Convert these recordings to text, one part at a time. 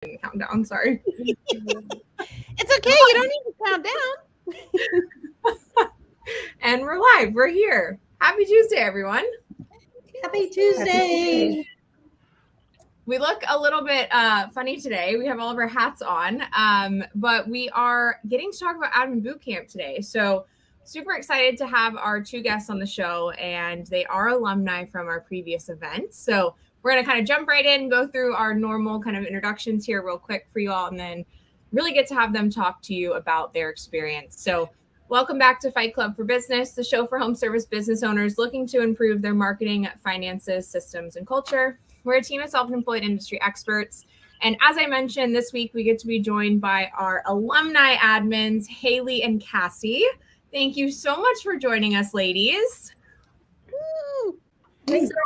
Count down, sorry. It's okay. You don't need to count down. And we're live. We're here. Happy Tuesday, everyone. Happy Tuesday. We look a little bit funny today. We have all of our hats on, but we are getting to talk about Admin Bootcamp today. So super excited to have our two guests on the show, and they are alumni from our previous events. So we're going to kind of jump right in, go through our normal kind of introductions here real quick for you all, and then really get to have them talk to you about their experience. So welcome back to Fight Club for Business, the show for home service business owners looking to improve their marketing, finances, systems, and culture. We're a team of self-employed industry experts. And as I mentioned, this week we get to be joined by our alumni admins, Haley and Cassie. Thank you so much for joining us, ladies. Thanks for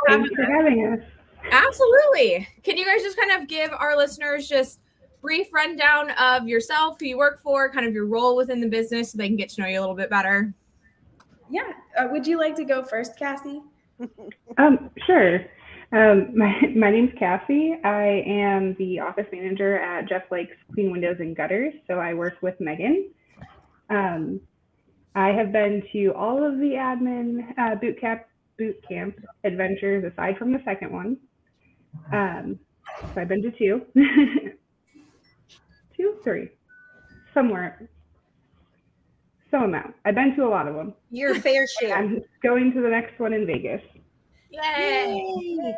having us. Absolutely. Can you guys just kind of give our listeners just brief rundown of yourself, who you work for, kind of your role within the business so they can get to know you a little bit better? Yeah. Would you like to go first, Cassie? Sure. My name's Cassie. I am the office manager at Jeff Lake's Clean Windows and Gutters, so I work with Megan. I have been to all of the admin bootcamp adventures aside from the second one. So I've been to two, three, somewhere, some amount. I've been to a lot of them. Your fair share. I'm going to the next one in Vegas. Yay!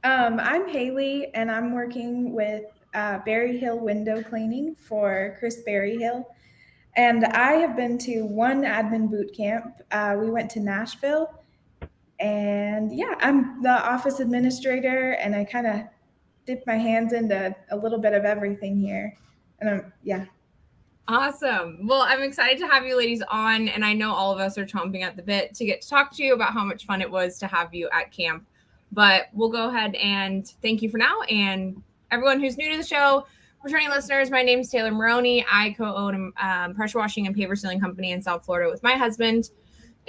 I'm Haley, and I'm working with Berry Hill Window Cleaning for Chris Berryhill. And I have been to one admin boot camp. We went to Nashville. And yeah, I'm the office administrator, and I kind of dip my hands into a little bit of everything here. And Awesome. Well, I'm excited to have you ladies on, and I know all of us are chomping at the bit to get to talk to you about how much fun it was to have you at camp. But we'll go ahead and thank you for now. And everyone who's new to the show, returning listeners, my name is Taylor Maroney. I co-own a pressure washing and paper sealing company in South Florida with my husband.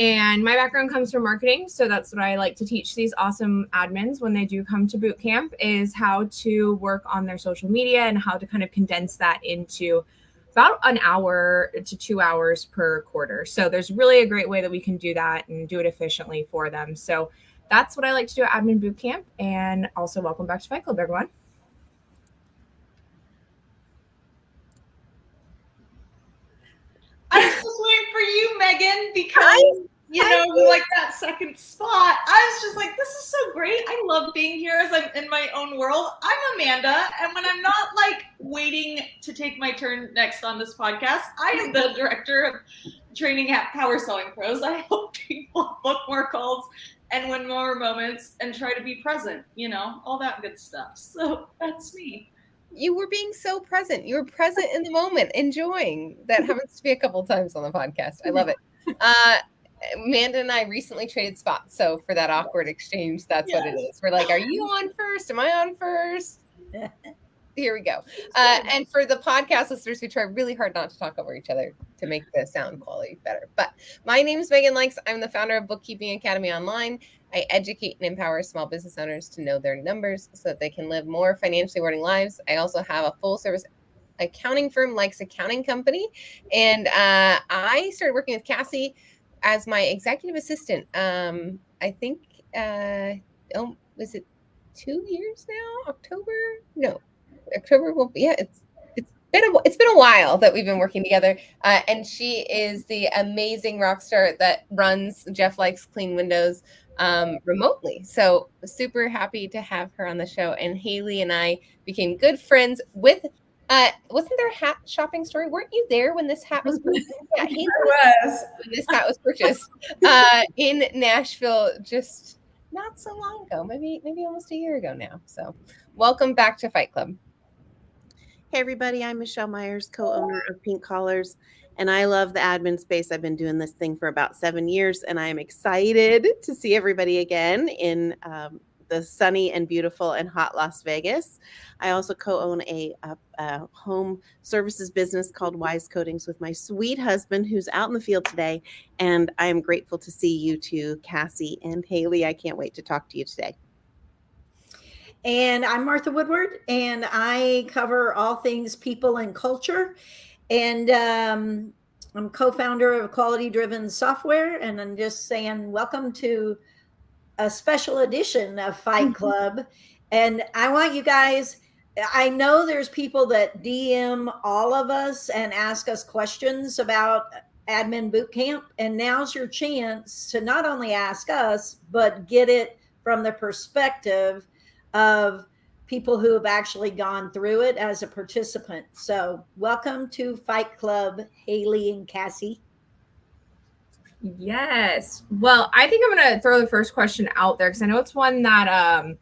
And my background comes from marketing. So that's what I like to teach these awesome admins when they do come to boot camp, is how to work on their social media and how to kind of condense that into about an hour to 2 hours per quarter. So there's really a great way that we can do that and do it efficiently for them. So that's what I like to do at Admin Bootcamp. And also welcome back to Fight Club, everyone. I was just waiting for you, Megan, because you like that second spot. I was just like, this is so great. I love being here as I'm in my own world. I'm Amanda, and when I'm not like waiting to take my turn next on this podcast, I am the director of training at Power Sewing Pros. I help people book more calls and win more moments and try to be present, all that good stuff. So that's me. You were being so present. You were present in the moment, enjoying. That happens to be a couple of times on the podcast. I love it. Amanda and I recently traded spots. So for that awkward exchange, that's what it is. We're like, are you on first? Am I on first? Here we go. And for the podcast listeners, we try really hard not to talk over each other to make the sound quality better. But my name is Megan Likes. I'm the founder of Bookkeeping Academy Online. I educate and empower small business owners to know their numbers so that they can live more financially rewarding lives. I also have a full service accounting firm, Likes Accounting Company. And I started working with Cassie as my executive assistant. I think, was it 2 years now? October will be, it's been a while that we've been working together. And she is the amazing rock star that runs Jeff Likes Clean Windows remotely. So super happy to have her on the show. And Haley and I became good friends with, wasn't there a hat shopping story? Weren't you there when this hat was purchased? Yeah, Haley was. When this hat was purchased in Nashville just not so long ago, maybe almost a year ago now. So welcome back to Fight Club. Hey everybody, I'm Michelle Myers, co-owner of Pink Collars, and I love the admin space. I've been doing this thing for about 7 years, and I'm excited to see everybody again in the sunny and beautiful and hot Las Vegas. I also co-own a home services business called Wise Coatings with my sweet husband who's out in the field today, and I am grateful to see you two, Cassie and Haley. I can't wait to talk to you today. And I'm Martha Woodward, and I cover all things people and culture. And I'm co-founder of Quality Driven Software. And I'm just saying, welcome to a special edition of Fight Club. And I want you guys, I know there's people that DM all of us and ask us questions about Admin Bootcamp. And now's your chance to not only ask us, but get it from the perspective of people who have actually gone through it as a participant. So welcome to Fight Club, Haley and Cassie. Yes. Well, I think I'm going to throw the first question out there because I know it's one that I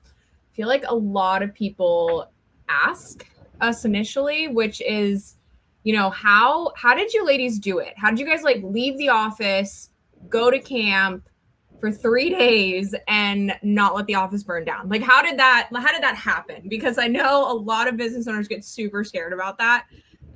feel like a lot of people ask us initially, which is, you know, how did you ladies do it? How did you guys like leave the office, go to camp for 3 days and not let the office burn down? Like, how did that happen? Because I know a lot of business owners get super scared about that.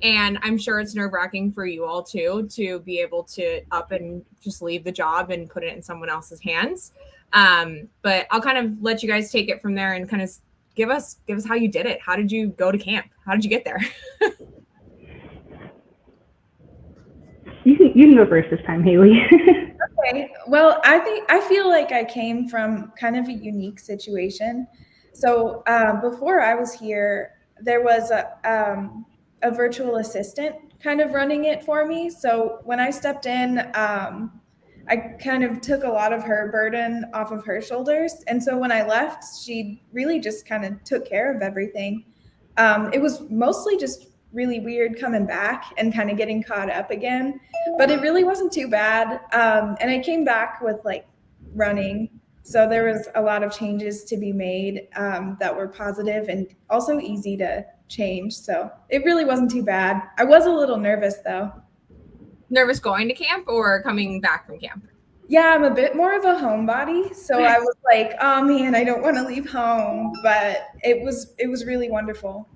And I'm sure it's nerve-wracking for you all too, to be able to up and just leave the job and put it in someone else's hands. But I'll kind of let you guys take it from there and kind of give us how you did it. How did you go to camp? How did you get there? You can go first this time, Haley. Okay. Well, I feel like I came from kind of a unique situation. So before I was here, there was a virtual assistant kind of running it for me. So when I stepped in, I kind of took a lot of her burden off of her shoulders. And so when I left, she really just kind of took care of everything. It was mostly just really weird coming back and kind of getting caught up again, but it really wasn't too bad. And I came back with like running. So there was a lot of changes to be made that were positive and also easy to change. So it really wasn't too bad. I was a little nervous though. Nervous going to camp or coming back from camp? Yeah, I'm a bit more of a homebody. So I was like, oh man, I don't want to leave home, but it was really wonderful.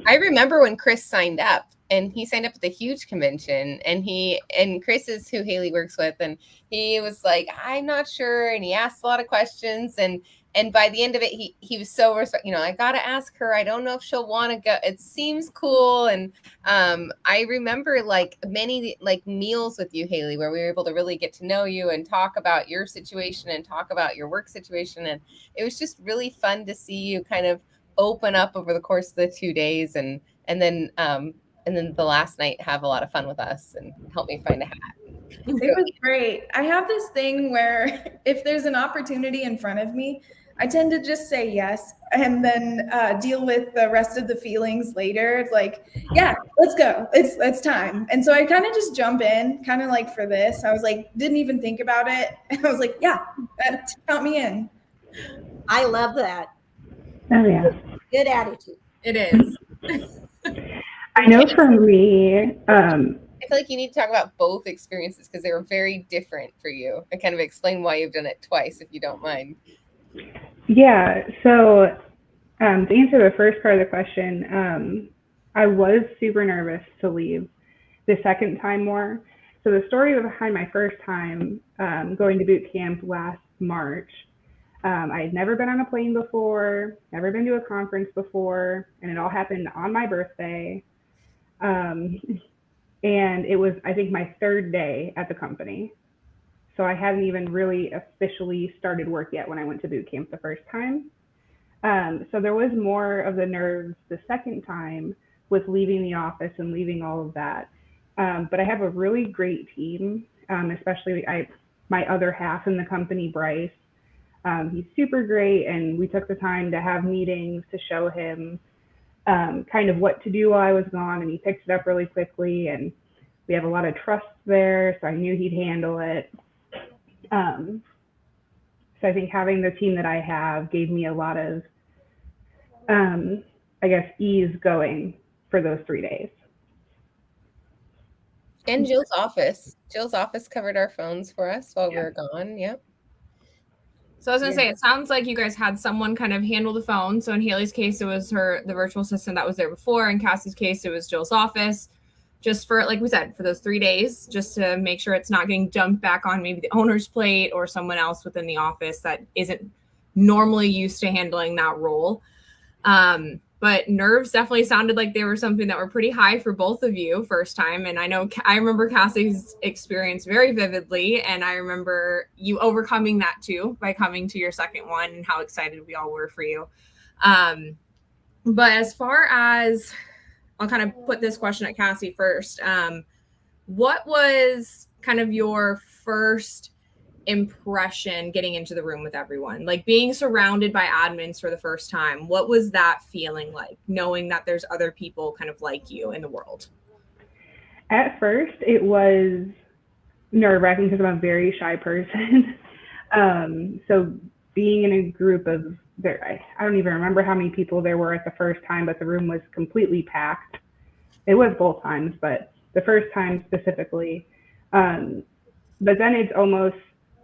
I remember when Chris signed up, and he signed up at the huge convention, and Chris is who Haley works with, and he was like, I'm not sure, and he asked a lot of questions, and by the end of it, he was so respectful. You know, I gotta ask her. I don't know if she'll want to go. It seems cool, and I remember like many like meals with you, Haley, where we were able to really get to know you and talk about your situation and talk about your work situation, and it was just really fun to see you kind of open up over the course of the 2 days, and then the last night have a lot of fun with us and help me find a hat. It was great. I have this thing where if there's an opportunity in front of me, I tend to just say yes and then deal with the rest of the feelings later. Like, yeah, let's go. It's time. And so I kind of just jump in, kind of like for this. I was like, didn't even think about it. And I was like, yeah, count me in. I love that. Oh, yeah. Good attitude. It is. I know for me, I feel like you need to talk about both experiences because they were very different for you, and kind of explain why you've done it twice, if you don't mind. Yeah. So to answer the first part of the question, I was super nervous to leave the second time more. So the story behind my first time going to boot camp last March, I had never been on a plane before, never been to a conference before, and it all happened on my birthday. And it was, I think, my third day at the company. So I hadn't even really officially started work yet when I went to boot camp the first time. So there was more of the nerves the second time with leaving the office and leaving all of that. But I have a really great team, especially my other half in the company, Bryce. He's super great, and we took the time to have meetings to show him kind of what to do while I was gone, and he picked it up really quickly, and we have a lot of trust there, so I knew he'd handle it. So I think having the team that I have gave me a lot of, I guess, ease going for those 3 days. And Jill's office covered our phones for us while we were gone. Yep. So I was gonna say, it sounds like you guys had someone kind of handle the phone. So in Haley's case, it was the virtual assistant that was there before. In Cassie's case, it was Jill's office, just for, like we said, for those 3 days, just to make sure it's not getting dumped back on maybe the owner's plate or someone else within the office that isn't normally used to handling that role. But nerves definitely sounded like they were something that were pretty high for both of you first time. And I remember Cassie's experience very vividly. And I remember you overcoming that too by coming to your second one and how excited we all were for you. But as far as, I'll kind of put this question at Cassie first. What was kind of your first impression getting into the room with everyone, like being surrounded by admins for the first time? What was that feeling like, knowing that there's other people kind of like you in the world? At first, it was nerve-wracking because I'm a very shy person. So being in a group of, I don't even remember how many people there were at the first time, but the room was completely packed. It was both times, but the first time specifically. But then it's almost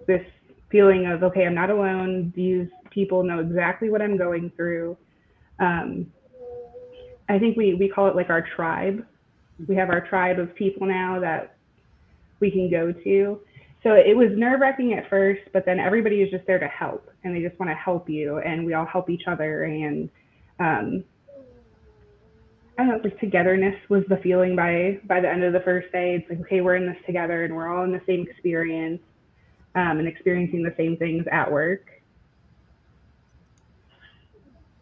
this feeling of, okay, I'm not alone. These people know exactly what I'm going through. I think we call it like our tribe. We have our tribe of people now that we can go to. So it was nerve-wracking at first, but then everybody is just there to help, and they just want to help you, and we all help each other. And I don't know, just togetherness was the feeling by the end of the first day. It's like, okay, we're in this together, and we're all in the same experience. And experiencing the same things at work.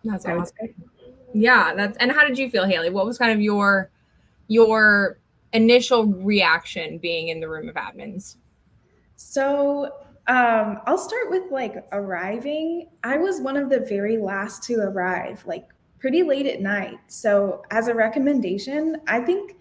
That's awesome. Yeah, and how did you feel, Haley? What was kind of your initial reaction being in the room of admins? So I'll start with like arriving. I was one of the very last to arrive, like pretty late at night. So as a recommendation, I think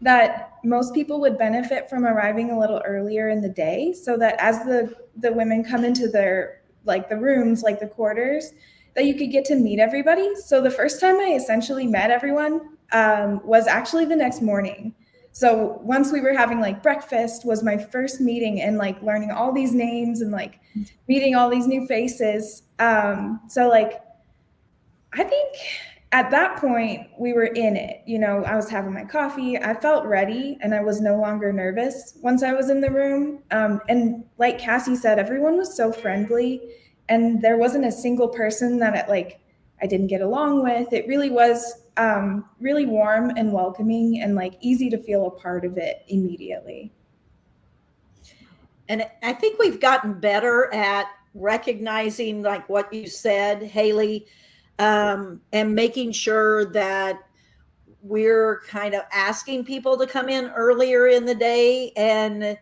that most people would benefit from arriving a little earlier in the day, so that as the women come into their, like the rooms, like the quarters, that you could get to meet everybody. So the first time I essentially met everyone was actually the next morning. So once we were having like breakfast was my first meeting, and like learning all these names and like meeting all these new faces. So like, I think at that point we were in it. You know, I was having my coffee, I felt ready, and I was no longer nervous once I was in the room. And like Cassie said, everyone was so friendly, and there wasn't a single person that I didn't get along with. It really was really warm and welcoming, and like easy to feel a part of it immediately. And I think we've gotten better at recognizing, like what you said, Haley, and making sure that we're kind of asking people to come in earlier in the day and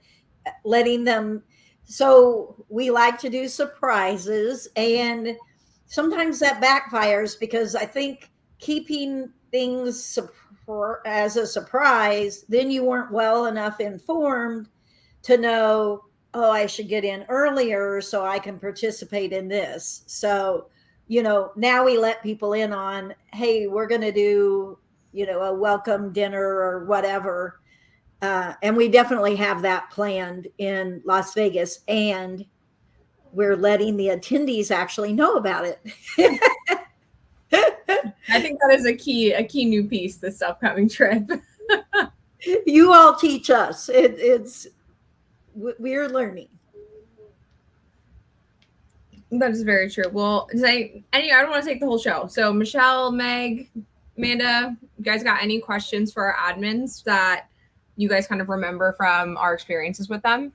letting them. So we like to do surprises, and sometimes that backfires, because I think keeping things as a surprise, then you weren't well enough informed to know, oh, I should get in earlier so I can participate in this. So, you know, now we let people in on, hey, we're going to do, you know, a welcome dinner or whatever. And we definitely have that planned in Las Vegas, and we're letting the attendees actually know about it. I think that is a key new piece this upcoming trip. You all teach us. We're learning. That is very true. Well, I don't want to take the whole show. So Michelle, Meg, Amanda, you guys got any questions for our admins that you guys kind of remember from our experiences with them?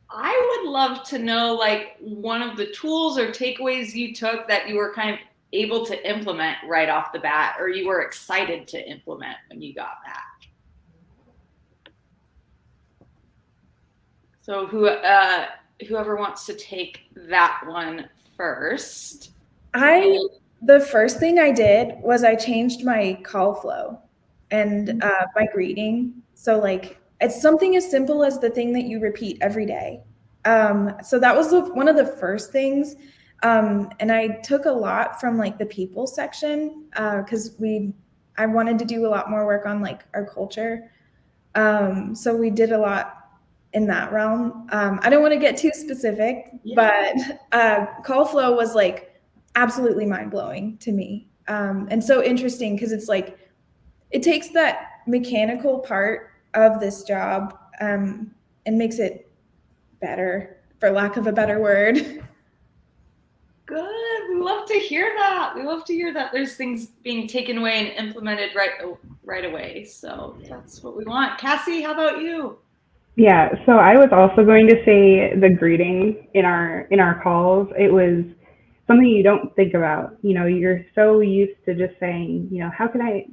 I would love to know, like, one of the tools or takeaways you took that you were kind of able to implement right off the bat, or you were excited to implement when you got that. So whoever wants to take that one first. The first thing I did was I changed my call flow and my greeting. So like, it's something as simple as the thing that you repeat every day. So that was one of the first things. And I took a lot from like the people section, because I wanted to do a lot more work on like our culture. So we did a lot in that realm. I don't want to get too specific, but call flow was like absolutely mind-blowing to me, and so interesting, because it's like it takes that mechanical part of this job and makes it better, for lack of a better word. Good. We love to hear that. We love to hear that there's things being taken away and implemented right away. So that's what we want. Cassie, how about you? Yeah, so I was also going to say the greeting in our calls. It was something you don't think about. You're so used to just saying, how can I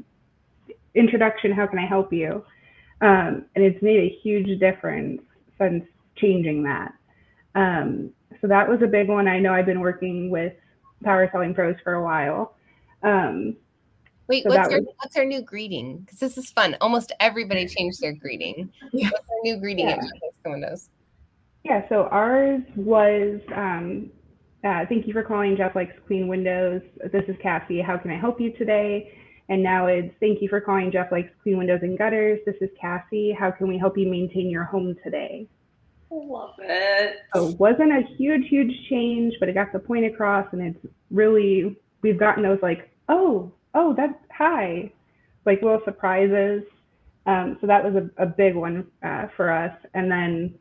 introduction, how can I help you? And it's made a huge difference since changing that. So that was a big one. I know I've been working with Power Selling Pros for a while. Wait, So what's our new greeting? Because this is fun. Almost everybody changed their greeting. Yeah. What's our new greeting Yeah. at Jeff Windows? Yeah, so ours was thank you for calling Jeff Likes Clean Windows. This is Cassie. How can I help you today? And now it's thank you for calling Jeff Likes Clean Windows and Gutters. This is Cassie. How can we help you maintain your home today? Love it. So it wasn't a huge change, but it got the point across, and it's really, we've gotten those like, oh, that's hi, like little surprises. So that was a big one for us. And then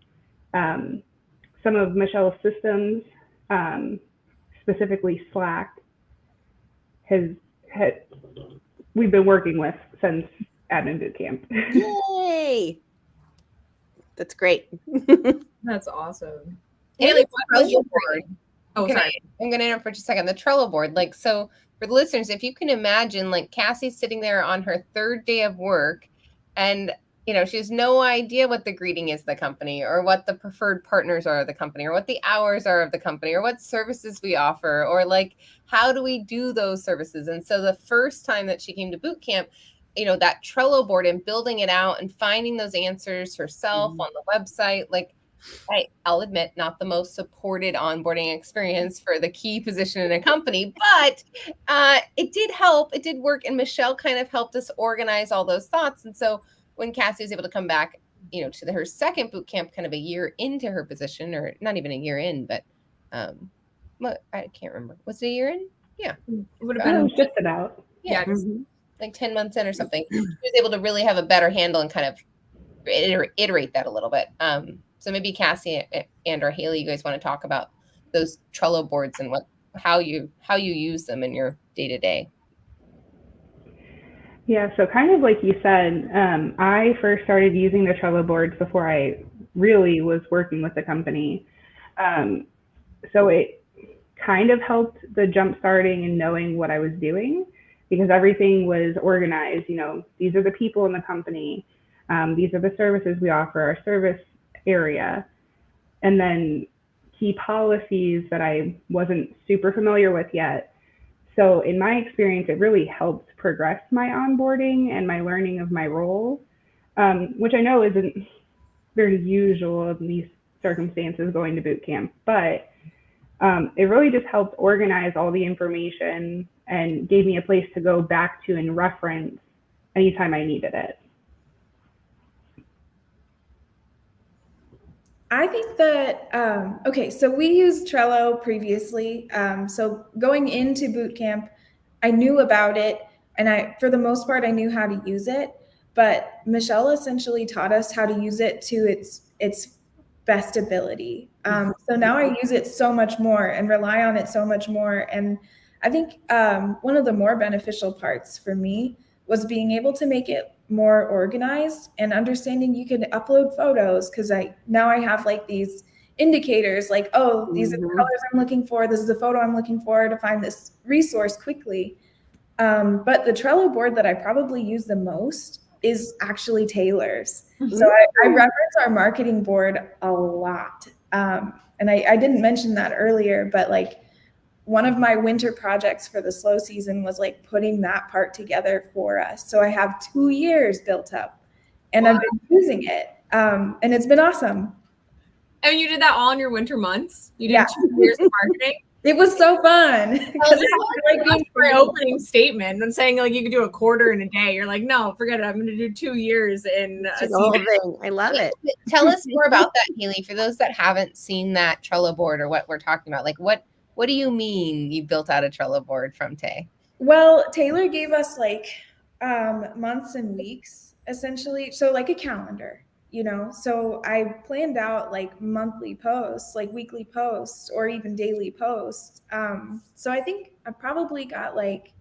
some of Michelle's systems, specifically Slack, we've been working with since Admin Bootcamp. Yay! That's great. That's awesome. And Haley, the what was your Trello board. Oh, sorry. I'm going to interrupt for just a second. The Trello board, like, so for the listeners, if you can imagine, like, Cassie's sitting there on her third day of work, and she has no idea what the greeting is of the company, or what the preferred partners are of the company, or what the hours are of the company, or what services we offer, or like how do we do those services. And so the first time that she came to boot camp, that Trello board and building it out and finding those answers herself on the website, like, I'll admit, not the most supported onboarding experience for the key position in a company, but it did help. It did work. And Michelle kind of helped us organize all those thoughts. And so when Cassie was able to come back, to her second boot camp, kind of a year into her position, or not even a year in, but I can't remember. Was it a year in? Yeah. It would have been Just about. yeah. Like 10 months in or something. She was able to really have a better handle and kind of iterate that a little bit. So maybe Cassie and or Haley, you guys want to talk about those Trello boards and how you use them in your day-to-day. Yeah, so kind of like you said, I first started using the Trello boards before I really was working with the company. So it kind of helped the jump starting and knowing what I was doing, because everything was organized. These are the people in the company. These are the services we offer, our service area, and then key policies that I wasn't super familiar with yet. So in my experience, it really helped progress my onboarding and my learning of my role, which I know isn't very usual in these circumstances going to boot camp, but it really just helped organize all the information and gave me a place to go back to and reference anytime I needed it. I think that, okay, so we used Trello previously. So going into boot camp, I knew about it, and for the most part, I knew how to use it. But Michelle essentially taught us how to use it to its best ability. So now I use it so much more and rely on it so much more. And I think one of the more beneficial parts for me was being able to make it more organized and understanding you can upload photos, because now I have like these indicators like, oh, these are the colors I'm looking for, this is the photo I'm looking for to find this resource quickly. But the Trello board that I probably use the most is actually Taylor's. So I reference our marketing board a lot. And I didn't mention that earlier, but like one of my winter projects for the slow season was like putting that part together for us. So I have 2 years built up, and I've been using it. And it's been awesome. And you did that all in your winter months? You did 2 years of marketing? It was so fun. Like my opening statement and saying like you could do a quarter in a day. You're like, no, forget it. I'm going to do 2 years in a whole thing. I love it. Tell us more about that, Haley, for those that haven't seen that Trello board or what we're talking about. Like what do you mean you built out a Trello board from Tay? Well, Taylor gave us like months and weeks essentially. So like a calendar. you know, so I planned out like monthly posts, like weekly posts, or even daily posts. So I think I probably got like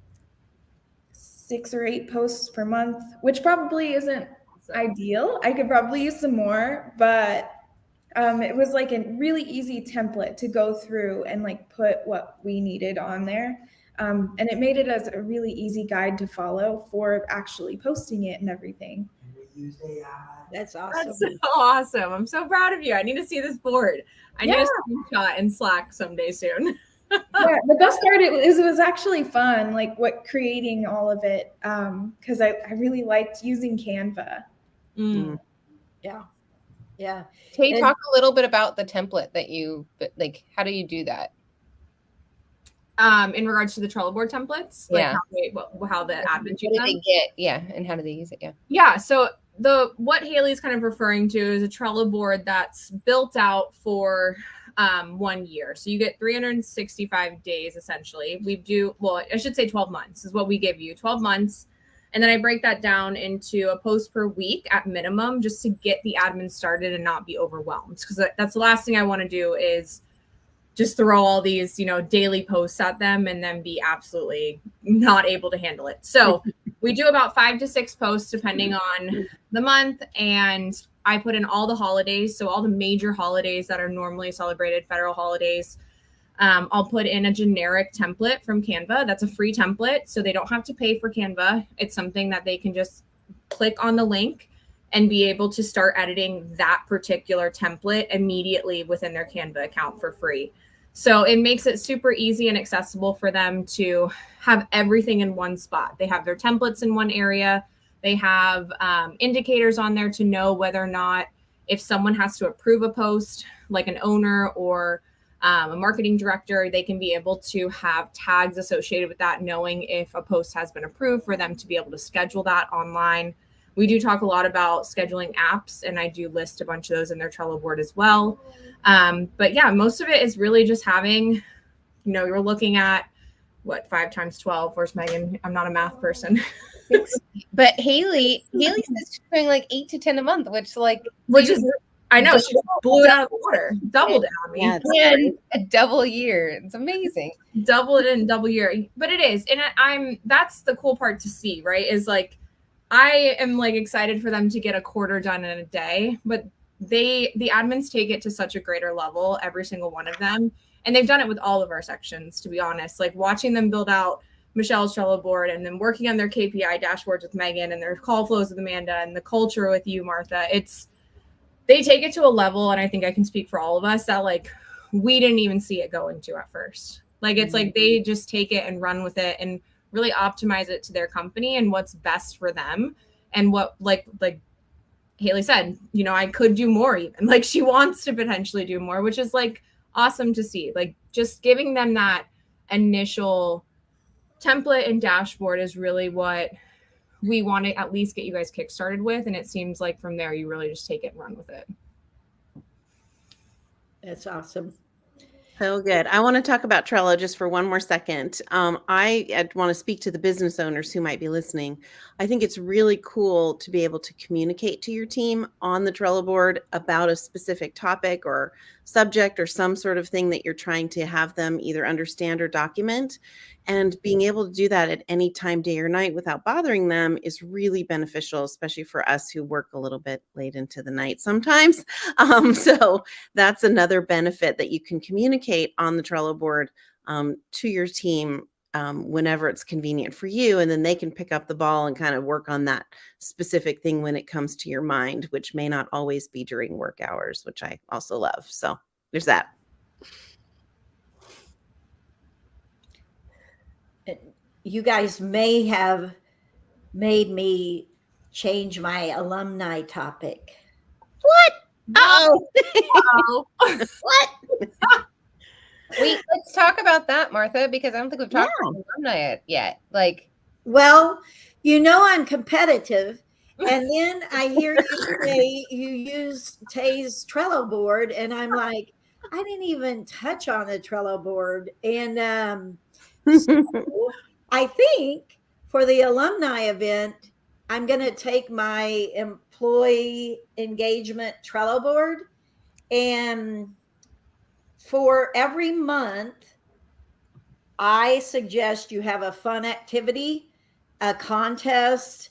6 or 8 posts per month, which probably isn't ideal. I could probably use some more, but it was like a really easy template to go through and like put what we needed on there. And it made it as a really easy guide to follow for actually posting it and everything. That's awesome. That's so awesome. I'm so proud of you. I need to see this board. I need a screenshot in Slack someday soon. Yeah, the best part is it was actually fun, like creating all of it, because I really liked using Canva. Yeah. Yeah. Tay, talk a little bit about the template that you like. How do you do that? In regards to the Trello board templates, like how the admins use them. They get, yeah, and how do they use it? Yeah. Yeah. So what Haley's kind of referring to is a Trello board that's built out for 1 year. So you get 365 days essentially. I should say 12 months is what we give you, 12 months. And then I break that down into a post per week at minimum, just to get the admin started and not be overwhelmed. Because that's the last thing I want to do is just throw all these, daily posts at them and then be absolutely not able to handle it. So we do about 5 to 6 posts depending on the month. And I put in all the holidays. So all the major holidays that are normally celebrated, federal holidays. I'll put in a generic template from Canva. That's a free template. So they don't have to pay for Canva. It's something that they can just click on the link and be able to start editing that particular template immediately within their Canva account for free. So it makes it super easy and accessible for them to have everything in one spot. They have their templates in one area. They have indicators on there to know whether or not if someone has to approve a post, like an owner or a marketing director, they can be able to have tags associated with that, knowing if a post has been approved for them to be able to schedule that online. We do talk a lot about scheduling apps, and I do list a bunch of those in their Trello board as well. But yeah, most of it is really just having, you're looking at 5 times 12. Where's Megan? I'm not a math person. But Haley says she's doing like 8 to 10 a month, which is, I know, she blew it out of the water, doubled it on me. Yeah, and a double year. It's amazing. Double it in double year. But it is. And that's the cool part to see, right? Is like, I am like excited for them to get a quarter done in a day, but the admins take it to such a greater level, every single one of them. And they've done it with all of our sections, to be honest, like watching them build out Michelle's Trello board and then working on their KPI dashboards with Megan and their call flows with Amanda and the culture with you, Martha. They take it to a level, and I think I can speak for all of us, that like we didn't even see it going to at first. Like it's like they just take it and run with it and really optimize it to their company and what's best for them. And what like Haley said, I could do more even. Like she wants to potentially do more, which is like awesome to see. Like just giving them that initial template and dashboard is really what we want to at least get you guys kickstarted with. And it seems like from there, you really just take it and run with it. That's awesome. So good. I want to talk about Trello just for one more second. I want to speak to the business owners who might be listening. I think it's really cool to be able to communicate to your team on the Trello board about a specific topic or subject or some sort of thing that you're trying to have them either understand or document. And being able to do that at any time, day or night, without bothering them is really beneficial, especially for us who work a little bit late into the night sometimes. So that's another benefit, that you can communicate on the Trello board to your team whenever it's convenient for you. And then they can pick up the ball and kind of work on that specific thing when it comes to your mind, which may not always be during work hours, which I also love. So there's that. You guys may have made me change my alumni topic. What? Oh. What? Wait, let's talk about that, Martha, because I don't think we've talked about alumni yet. Well, I'm competitive. And then I hear you say you use Tay's Trello board, and I'm like, I didn't even touch on the Trello board. And so I think for the alumni event, I'm going to take my employee engagement Trello board, and for every month, I suggest you have a fun activity, a contest,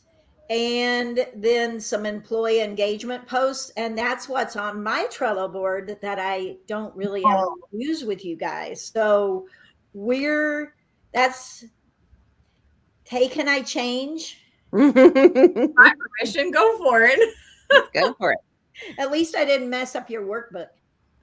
and then some employee engagement posts. And that's what's on my Trello board that I don't really ever use with you guys. So that's, hey, can I change? My permission, go for it. Go for it. At least I didn't mess up your workbook.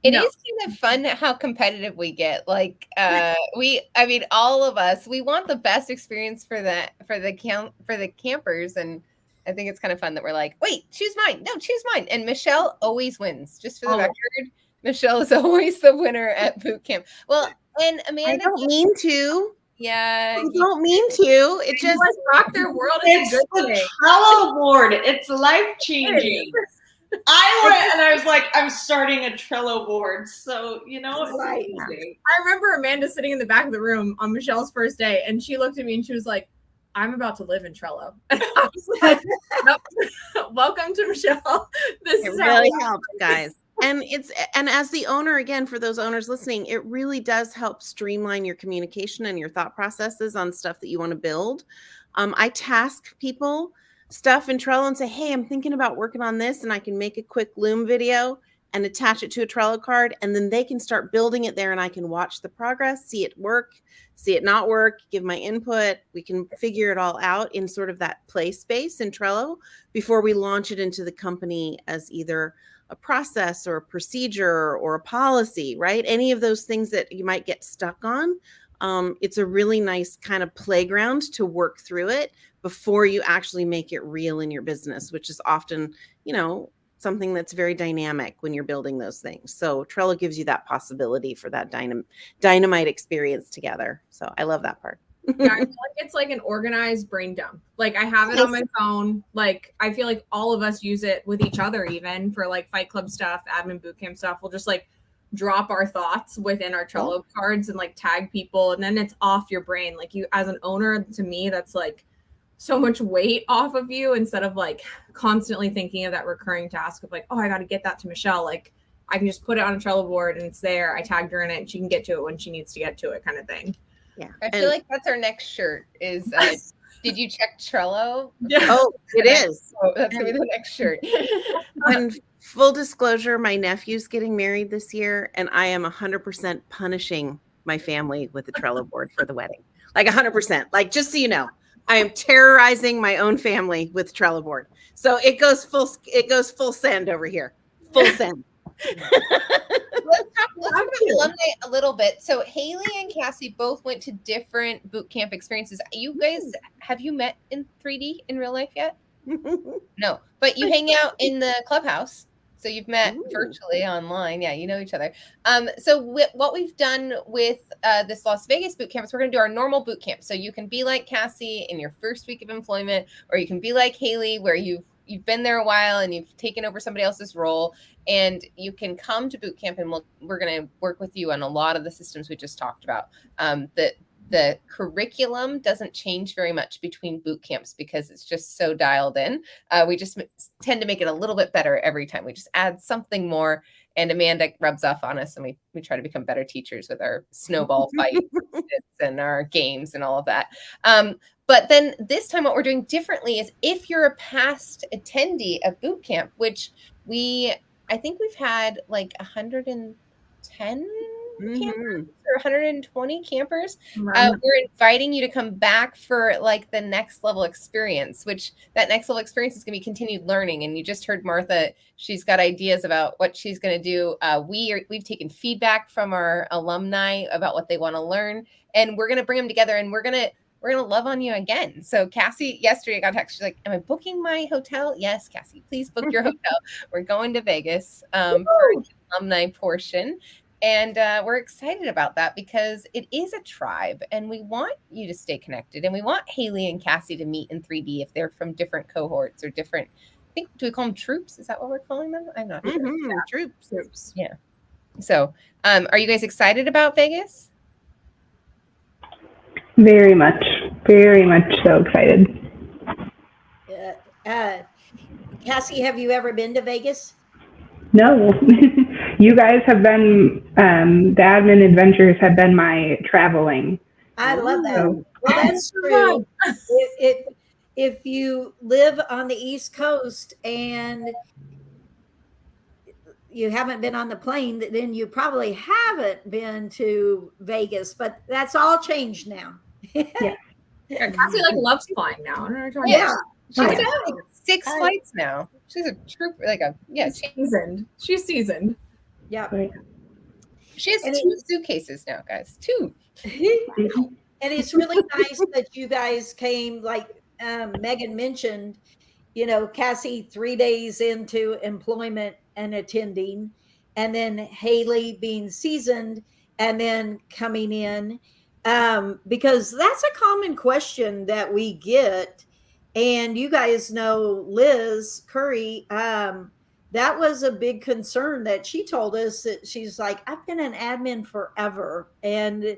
It is kind of fun how competitive we get. Like all of us, we want the best experience for the campers, and I think it's kind of fun that we're like, wait, choose mine. No, choose mine. And Michelle always wins. Just for the record, Michelle is always the winner at boot camp. Well, and Amanda, I don't mean to. Yeah, I don't mean to. It just rock their world. It's the Trello board. It's life changing. I went and I was like, I'm starting a Trello board. So, it's right. I remember Amanda sitting in the back of the room on Michelle's first day, and she looked at me and she was like, I'm about to live in Trello. And I was like, nope. Welcome to Michelle. This it is really helps, guys. And as the owner, again, for those owners listening, it really does help streamline your communication and your thought processes on stuff that you want to build. I task people stuff in Trello and say, hey, I'm thinking about working on this, and I can make a quick Loom video and attach it to a Trello card, and then they can start building it there, and I can watch the progress, see it work, see it not work, give my input. We can figure it all out in sort of that play space in Trello before we launch it into the company as either a process or a procedure or a policy, right? Any of those things that you might get stuck on. It's a really nice kind of playground to work through it before you actually make it real in your business, which is often, something that's very dynamic when you're building those things. So Trello gives you that possibility for that dynamite experience together. So I love that part. Yeah, I feel like it's like an organized brain dump. Like I have it on my phone. Like I feel like all of us use it with each other, even for like Fight Club stuff, Admin Bootcamp stuff. We'll just like drop our thoughts within our Trello cards and like tag people, and then it's off your brain. Like you, as an owner, to me, that's like so much weight off of you instead of like constantly thinking of that recurring task of like, oh, I got to get that to Michelle. Like I can just put it on a Trello board and it's there. I tagged her in it and she can get to it when she needs to get to it, kind of thing. Yeah. I feel like that's our next shirt is, did you check Trello? Yeah. Oh, it is. Oh, that's going to be the next shirt. And full disclosure, my nephew's getting married this year, and I am 100% punishing my family with the Trello board for the wedding. Like 100%. Like, just so you know, I am terrorizing my own family with Trello board. So it goes full send over here. Full send. Let's talk about alumni a little bit. So Haley and Cassie both went to different boot camp experiences. You guys, have you met in 3D in real life yet? No, but you hang out in the clubhouse. So you've met virtually online. Yeah, you know each other. So what we've done with this Las Vegas boot camp is we're going to do our normal boot camp. So you can be like Cassie in your first week of employment, or you can be like Haley where you've been there a while and you've taken over somebody else's role, and you can come to boot camp and we're going to work with you on a lot of the systems we just talked about. The curriculum doesn't change very much between boot camps because it's just so dialed in. We just tend to make it a little bit better every time. We just add something more, and Amanda rubs off on us, and we try to become better teachers with our snowball fights and our games and all of that. But then this time what we're doing differently is if you're a past attendee of boot camp, which I think we've had like 110 campers or 120 campers. We're inviting you to come back for like the next level experience, which that next level experience is going to be continued learning. And you just heard Martha, she's got ideas about what she's going to do. We've taken feedback from our alumni about what they want to learn, and we're going to bring them together, and we're going to love on you again. So Cassie yesterday got a text. She's like, am I booking my hotel? Yes, Cassie, please book your hotel. We're going to Vegas for the alumni portion. And we're excited about that because it is a tribe, and we want you to stay connected, and we want Haley and Cassie to meet in 3D if they're from different cohorts or different, I think, do we call them troops? Is that what we're calling them? I'm not sure. Yeah. Troops. Yeah. So are you guys excited about Vegas? Very much so excited. Cassie, have you ever been to Vegas? No, you guys have been, the admin adventures have been my traveling. I love that. So, Well, that's true. If you live on the East Coast and you haven't been on the plane, then you probably haven't been to Vegas, but that's all changed now. yeah. Cassie like loves flying now. I don't know what you're talking Yeah. about. She's Oh, got yeah. like 6 flights now. She's a trooper, She's seasoned. She's seasoned. Yeah. Right. she has And 2 suitcases now, guys. 2. And it's really nice that you guys came, like Megan mentioned, Cassie 3 days into employment and attending, and then Haley being seasoned and then coming in, because that's a common question that we get. And you guys know Liz Curry, that was a big concern that she told us, that she's like, I've been an admin forever. And,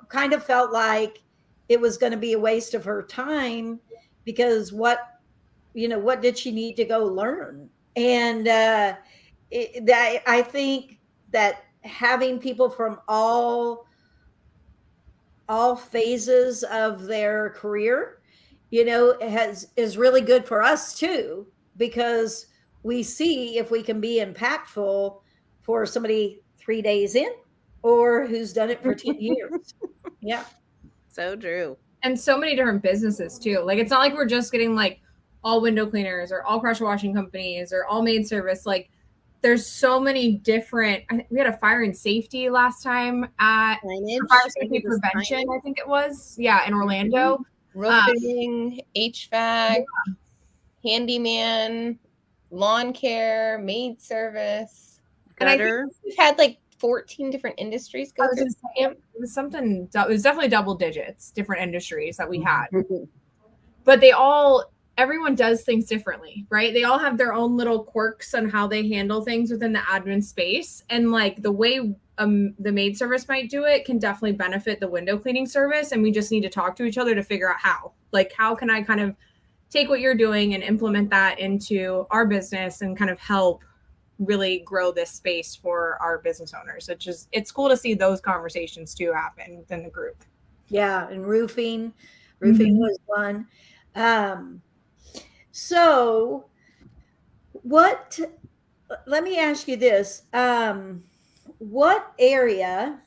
kind of felt like it was going to be a waste of her time, because what did she need to go learn? And I think that having people from all phases of their career, is really good for us too, because we see if we can be impactful for somebody 3 days in, or who's done it for 10 years. Yeah. So true. And so many different businesses too. Like it's not like we're just getting like all window cleaners or all pressure washing companies or all maid service. Like there's so many different. We had a fire and safety last time at fire safety prevention. I think it was in Orlando. Roofing, HVAC, handyman, lawn care, maid service. And I think we've had like 14 different industries go through camp. It was something. It was definitely double digits, different industries that we had. But everyone does things differently, right? They all have their own little quirks on how they handle things within the admin space. And like the way the maid service might do it can definitely benefit the window cleaning service. And we just need to talk to each other to figure out how. Like, how can I kind of take what you're doing and implement that into our business and kind of help really grow this space for our business owners. It's cool to see those conversations too happen within the group. Yeah, and roofing was one. So let me ask you this. What area,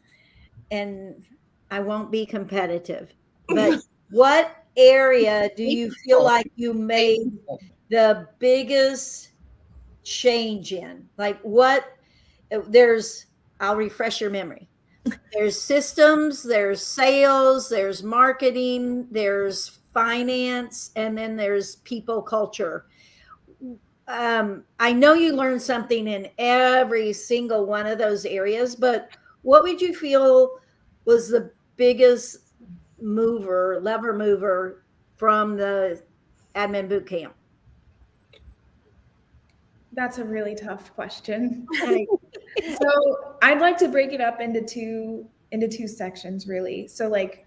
and I won't be competitive, but what area do you feel like you made the biggest change in? Like I'll refresh your memory. There's systems, there's sales, there's marketing, there's finance, and then there's people culture. I know you learned something in every single one of those areas, but what would you feel was the biggest lever mover from the Admin Bootcamp? That's a really tough question. So I'd like to break it up into two sections, really. So like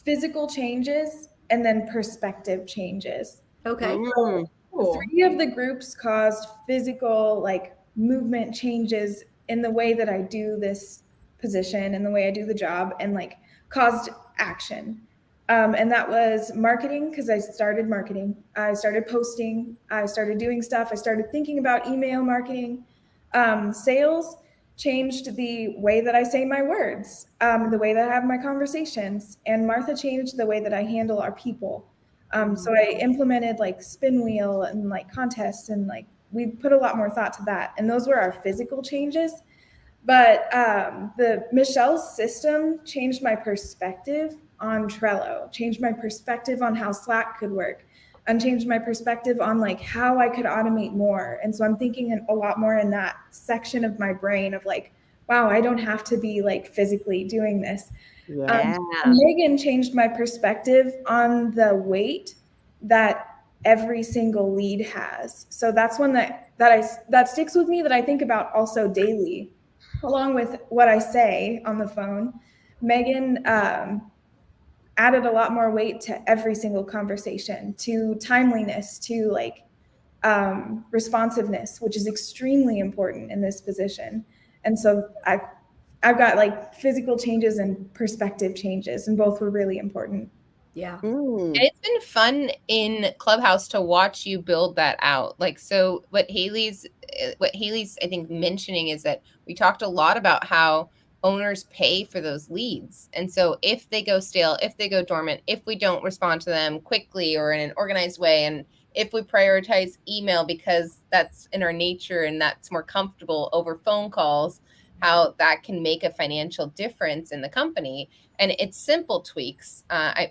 physical changes and then perspective changes. Okay. So 3 of the groups caused physical like movement changes in the way that I do this position and the way I do the job, and like caused action. And that was marketing, because I started marketing. I started posting. I started doing stuff. I started thinking about email marketing. Sales changed the way that I say my words, the way that I have my conversations. And Martha changed the way that I handle our people. So I implemented like spin wheel and like contests, and like we put a lot more thought to that. And those were our physical changes. But the Michelle's system changed my perspective on Trello, changed my perspective on how Slack could work, and changed my perspective on like how I could automate more. And so I'm thinking a lot more in that section of my brain of like, wow, I don't have to be like physically doing this. Yeah. Megan changed my perspective on the weight that every single lead has. So that's one that sticks with me, that I think about also daily, along with what I say on the phone. Megan added a lot more weight to every single conversation, to timeliness, to like responsiveness, which is extremely important in this position. And so I've got like physical changes and perspective changes, and both were really important. Yeah. And it's been fun in Clubhouse to watch you build that out. Like, so what Haley's I think mentioning is that we talked a lot about how owners pay for those leads. And so if they go stale, if they go dormant, if we don't respond to them quickly or in an organized way, and if we prioritize email because that's in our nature and that's more comfortable over phone calls, how that can make a financial difference in the company. And it's simple tweaks. I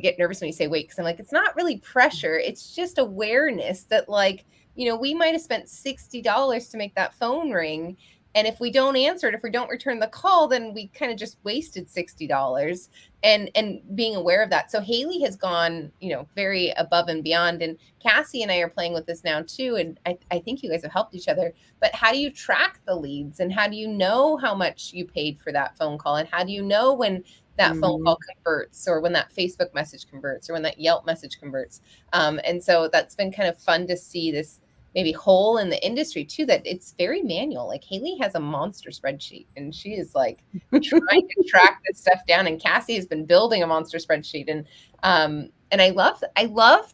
get nervous when you say wait, because I'm like, it's not really pressure. It's just awareness that, like, you know, we might have spent $60 to make that phone ring. And if we don't answer it, if we don't return the call, then we kind of just wasted $60, and being aware of that. So Haley has gone, you know, very above and beyond. And Cassie and I are playing with this now too. And I think you guys have helped each other. But how do you track the leads? And how do you know how much you paid for that phone call? And how do you know when that phone call converts, or when that Facebook message converts, or when that Yelp message converts? And so that's been kind of fun to see this maybe hole in the industry too, that it's very manual. Like Haley has a monster spreadsheet, and she is like trying to track this stuff down. And Cassie has been building a monster spreadsheet. And I love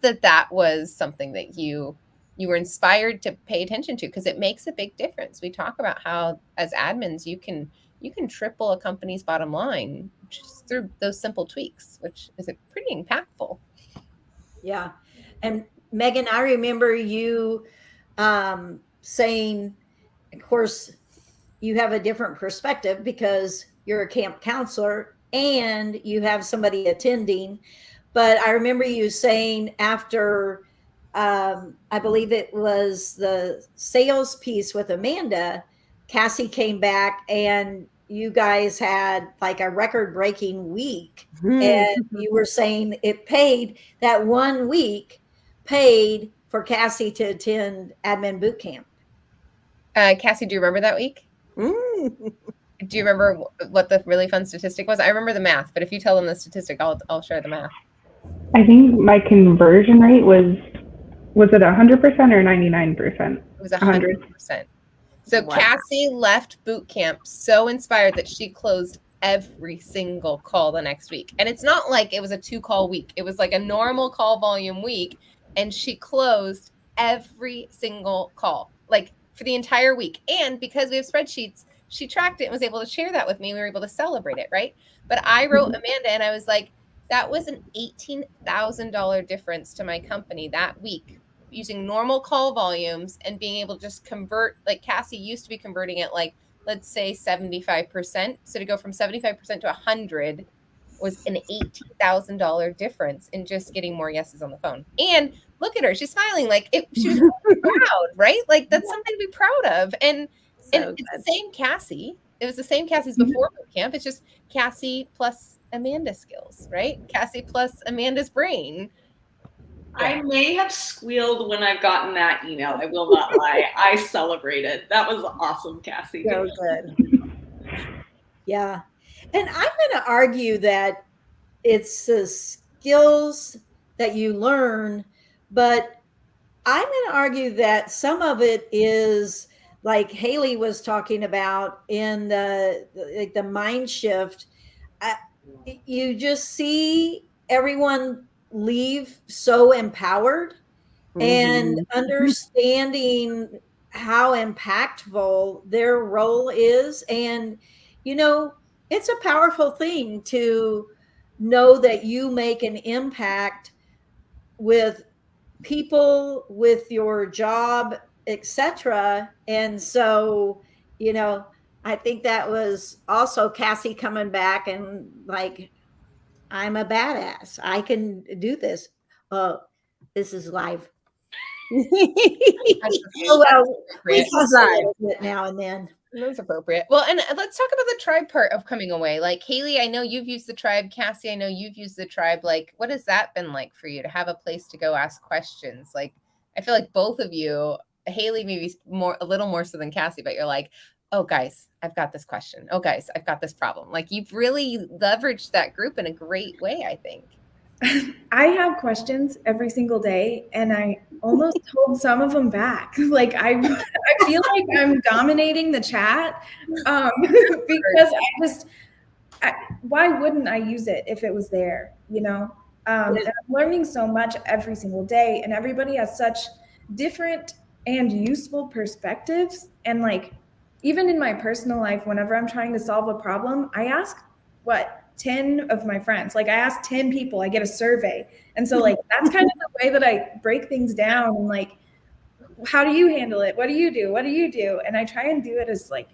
that was something that you were inspired to pay attention to, because it makes a big difference. We talk about how as admins you can triple a company's bottom line just through those simple tweaks, which is pretty impactful. Yeah. And Megan, I remember you saying, of course, you have a different perspective because you're a camp counselor and you have somebody attending. But I remember you saying after, I believe it was the sales piece with Amanda, Cassie came back and you guys had like a record-breaking week. And you were saying it paid, that 1 week paid for Cassie to attend Admin Bootcamp. Cassie, do you remember that week? Do you remember what the really fun statistic was? I remember the math, but if you tell them the statistic, I'll share the math. I think my conversion rate was it 100% or 99%? It was 100%. So wow. Cassie left boot camp so inspired that she closed every single call the next week. And it's not like it was a 2-call week. It was like a normal call volume week. And she closed every single call, like for the entire week. And because we have spreadsheets, she tracked it and was able to share that with me. We were able to celebrate it, right? But I wrote Amanda and I was like, that was an $18,000 difference to my company that week, using normal call volumes and being able to just convert. Like Cassie used to be converting at like, let's say 75%. So to go from 75% to 100 was an $18,000 difference in just getting more yeses on the phone. And look at her, she's smiling like she was really proud, right? Like that's something to be proud of. And it's the same Cassie. It was the same Cassie's before boot camp. It's just Cassie plus Amanda skills, right? Cassie plus Amanda's brain. I may have squealed when I've gotten that email. I will not lie. I celebrated. That was awesome, Cassie. So good. Yeah. And I'm going to argue that it's the skills that you learn, but I'm going to argue that some of it is like Haley was talking about in the mind shift. You just see everyone leave so empowered and understanding how impactful their role is. And, you know, it's a powerful thing to know that you make an impact with people, with your job, etc. And so, you know, I think that was also Cassie coming back and like, I'm a badass. I can do this. This is live. Well, this is live now and then. That's appropriate. Well, and let's talk about the tribe part of coming away. Like Haley, I know you've used the tribe. Cassie, I know you've used the tribe. Like, what has that been like for you to have a place to go ask questions? Like, I feel like both of you, Haley maybe a little more so than Cassie, but you're like, oh, guys, I've got this question. Oh, guys, I've got this problem. Like, you've really leveraged that group in a great way, I think. I have questions every single day, and I almost hold some of them back. Like I feel like I'm dominating the chat because why wouldn't I use it if it was there? And I'm learning so much every single day, and everybody has such different and useful perspectives. And like, even in my personal life, whenever I'm trying to solve a problem, I ask 10 of my friends. Like I ask 10 people, I get a survey. And so like, that's kind of the way that I break things down. And like, how do you handle it? What do you do? What do you do? And I try and do it as like,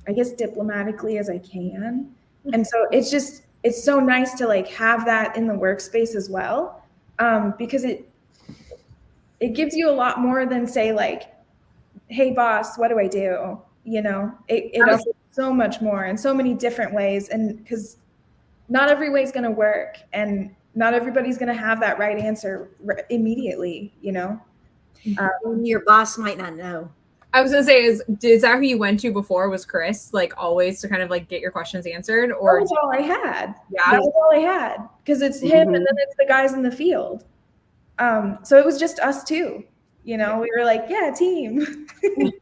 I guess, diplomatically as I can. And so it's so nice to like have that in the workspace as well. Because it gives you a lot more than say like, hey boss, what do I do? It offers so much more in so many different ways. And because not every way is going to work, and not everybody's going to have that right answer immediately, Your boss might not know. I was gonna say, is that who you went to before? Was Chris, like, always to kind of like get your questions answered? Or that was all I had. Yeah, that was all I had, because it's him and then it's the guys in the field. So it was just us two. We were like, yeah, team.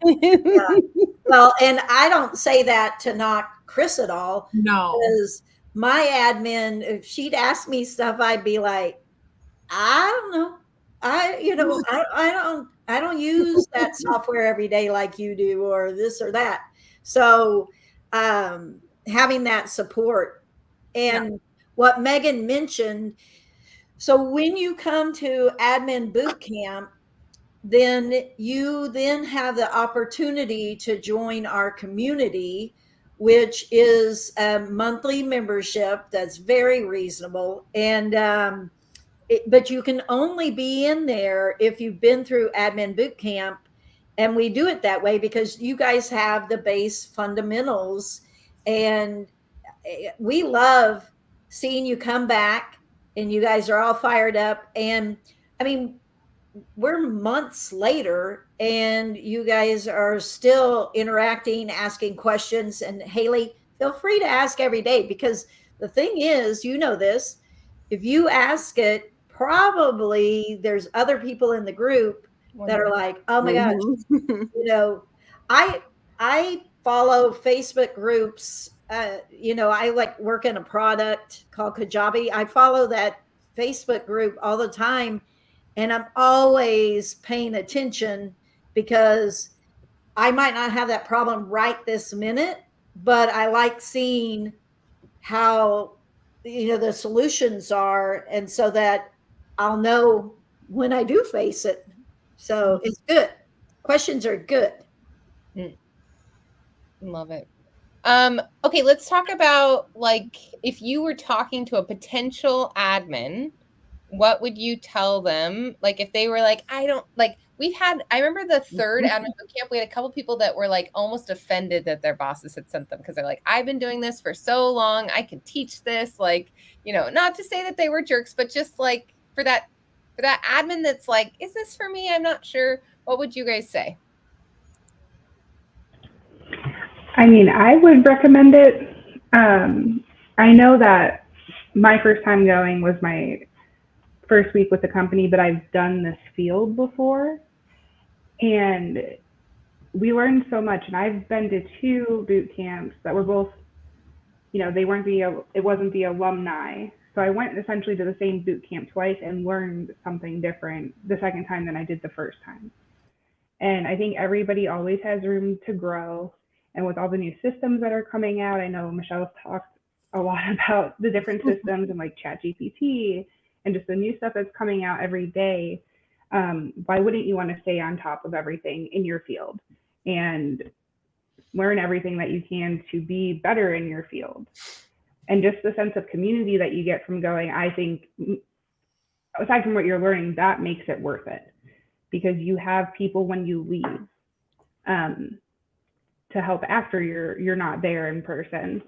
Yeah. Well, and I don't say that to knock Chris at all. No. Because my admin, if she'd ask me stuff, I'd be like, I don't know. I don't use that software every day like you do, or this or that. So having that support. And what Megan mentioned, so when you come to Admin Bootcamp, then you have the opportunity to join our community, which is a monthly membership that's very reasonable. And but you can only be in there if you've been through Admin Bootcamp. And we do it that way because you guys have the base fundamentals. And we love seeing you come back and you guys are all fired up. And I mean, we're months later and you guys are still interacting, asking questions. And Haley, feel free to ask every day, because the thing is, this, if you ask it, probably there's other people in the group that are like, oh my gosh, I follow Facebook groups. I like work in a product called Kajabi. I follow that Facebook group all the time. And I'm always paying attention, because I might not have that problem right this minute, but I like seeing how, the solutions are. And so that I'll know when I do face it. So it's good. Questions are good. Love it. Okay, let's talk about, like, if you were talking to a potential admin, what would you tell them? Like, if they were like, I remember the third Admin Bootcamp, we had a couple people that were like almost offended that their bosses had sent them, because they're like, I've been doing this for so long, I can teach this. Like, not to say that they were jerks, but just like for that admin that's like, is this for me? I'm not sure. What would you guys say? I mean, I would recommend it. I know that my first time going was my first week with the company, but I've done this field before, and we learned so much. And I've been to 2 boot camps that were both, it wasn't the alumni. So I went essentially to the same boot camp twice and learned something different the second time than I did the first time. And I think everybody always has room to grow. And with all the new systems that are coming out, I know Michelle's talked a lot about the different systems and like ChatGPT and just the new stuff that's coming out every day. Why wouldn't you want to stay on top of everything in your field and learn everything that you can to be better in your field? And just the sense of community that you get from going, I think, aside from what you're learning, that makes it worth it, because you have people when you leave to help after you're not there in person.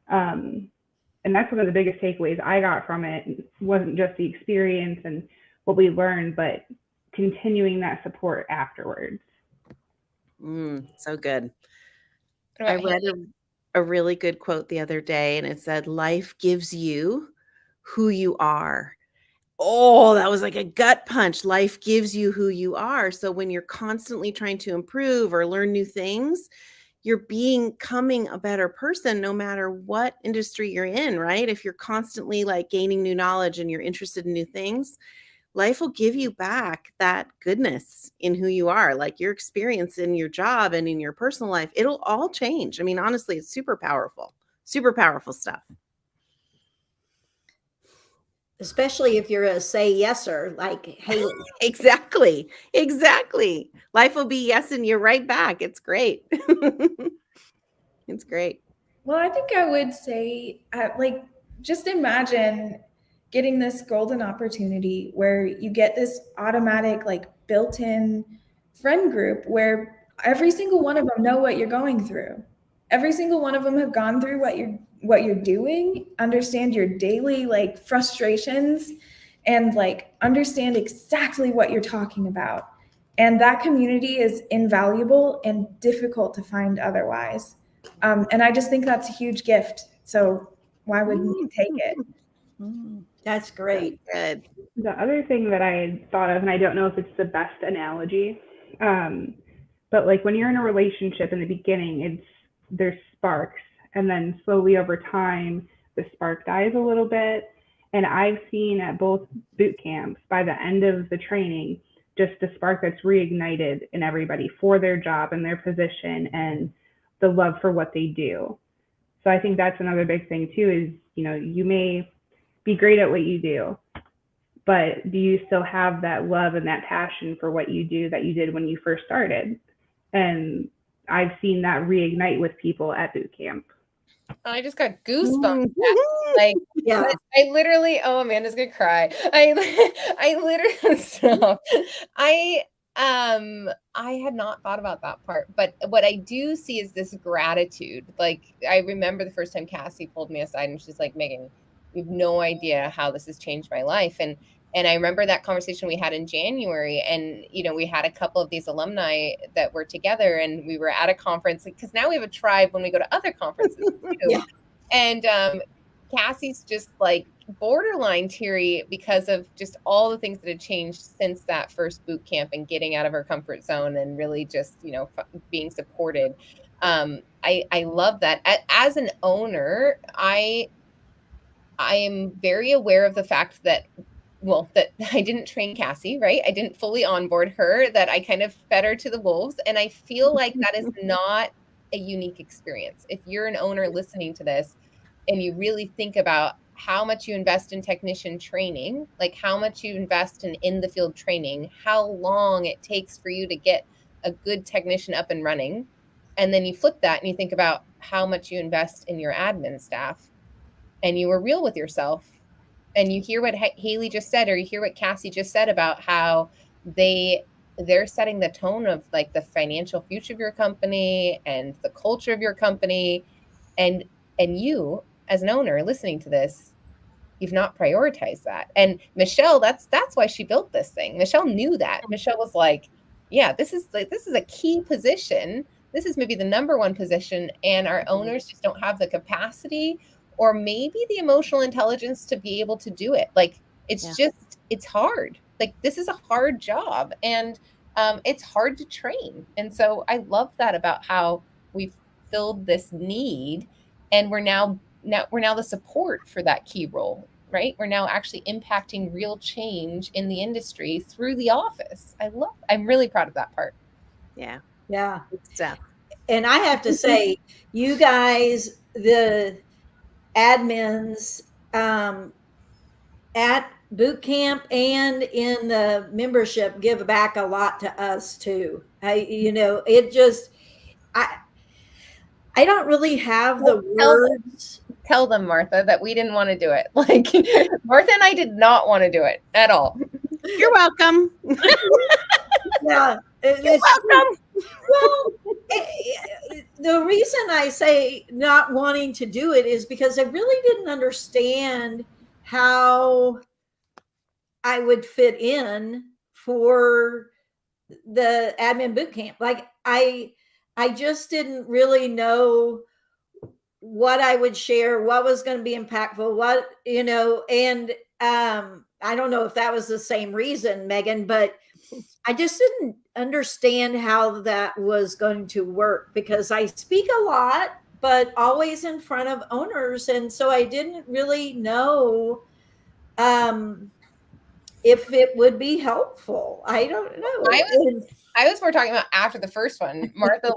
And that's one of the biggest takeaways I got from it. It wasn't just the experience and what we learned, but continuing that support afterwards. So good. What I about read Haley? a really good quote the other day, and it said, "Life gives you who you are." Oh, that was like a gut punch. Life gives you who you are. So when you're constantly trying to improve or learn new things, you're becoming a better person no matter what industry you're in, right? If you're constantly like gaining new knowledge and you're interested in new things, life will give you back that goodness in who you are, like your experience in your job and in your personal life. It'll all change. I mean, honestly, it's super powerful stuff. Especially if you're a say yeser like Haley. Exactly. Life will be yesing you right back. It's great. It's great. Well, I think I would say, like, just imagine getting this golden opportunity where you get this automatic, like, built in friend group where every single one of them know what you're going through. Every single one of them have gone through what you're doing, understand your daily like frustrations, and like understand exactly what you're talking about. And that community is invaluable and difficult to find otherwise. And I just think that's a huge gift. So why wouldn't you take it? That's great. Good. The other thing that I thought of, and I don't know if it's the best analogy, but like when you're in a relationship in the beginning, there's sparks, and then slowly over time, the spark dies a little bit. And I've seen at both boot camps, by the end of the training, just the spark that's reignited in everybody for their job and their position and the love for what they do. So I think that's another big thing too, is, you may be great at what you do, but do you still have that love and that passion for what you do that you did when you first started? And I've seen that reignite with people at boot camp. I just got goosebumps. Like, Yeah. I literally, oh, Amanda's gonna cry. I literally stop. I had not thought about that part, but what I do see is this gratitude. Like, I remember the first time Cassie pulled me aside and she's like, "Megan, you have no idea how this has changed my life." And I remember that conversation we had in January, and we had a couple of these alumni that were together, and we were at a conference because now we have a tribe when we go to other conferences too. Yeah. And Cassie's just like borderline teary because of just all the things that had changed since that first boot camp and getting out of her comfort zone and really just being supported. I love that. As an owner, I am very aware of the fact that I didn't train Cassie, right? I didn't fully onboard her, that I kind of fed her to the wolves. And I feel like that is not a unique experience. If you're an owner listening to this and you really think about how much you invest in technician training, like how much you invest in the field training, how long it takes for you to get a good technician up and running. And then you flip that and you think about how much you invest in your admin staff, and you were real with yourself, and you hear what Haley just said, or you hear what Cassie just said about how they're setting the tone of like the financial future of your company and the culture of your company. And you as an owner listening to this, you've not prioritized that. And Michelle, that's why she built this thing. Michelle knew that. Michelle was like, yeah, this is a key position. This is maybe the number one position, and our owners just don't have the capacity or maybe the emotional intelligence to be able to do it. Like, it's hard. Like, this is a hard job, and it's hard to train. And so I love that about how we've filled this need, and we're now the support for that key role, right? We're now actually impacting real change in the industry through the office. I'm really proud of that part. Yeah. Yeah. Good stuff. And I have to say, you guys, the admins at boot camp and in the membership, give back a lot to us too. I don't really have the words. Tell them, Martha, that we didn't want to do it. Like, Martha and I did not want to do it at all. You're welcome. Yeah, You're welcome. Well, the reason I say not wanting to do it is because I really didn't understand how I would fit in for the admin boot camp. Like, I I just didn't really know what I would share, what was going to be impactful, what, and I don't know if that was the same reason, Megan, but I just didn't understand how that was going to work because I speak a lot, but always in front of owners. And so I didn't really know if it would be helpful. I don't know. I was more talking about after the first one. Martha,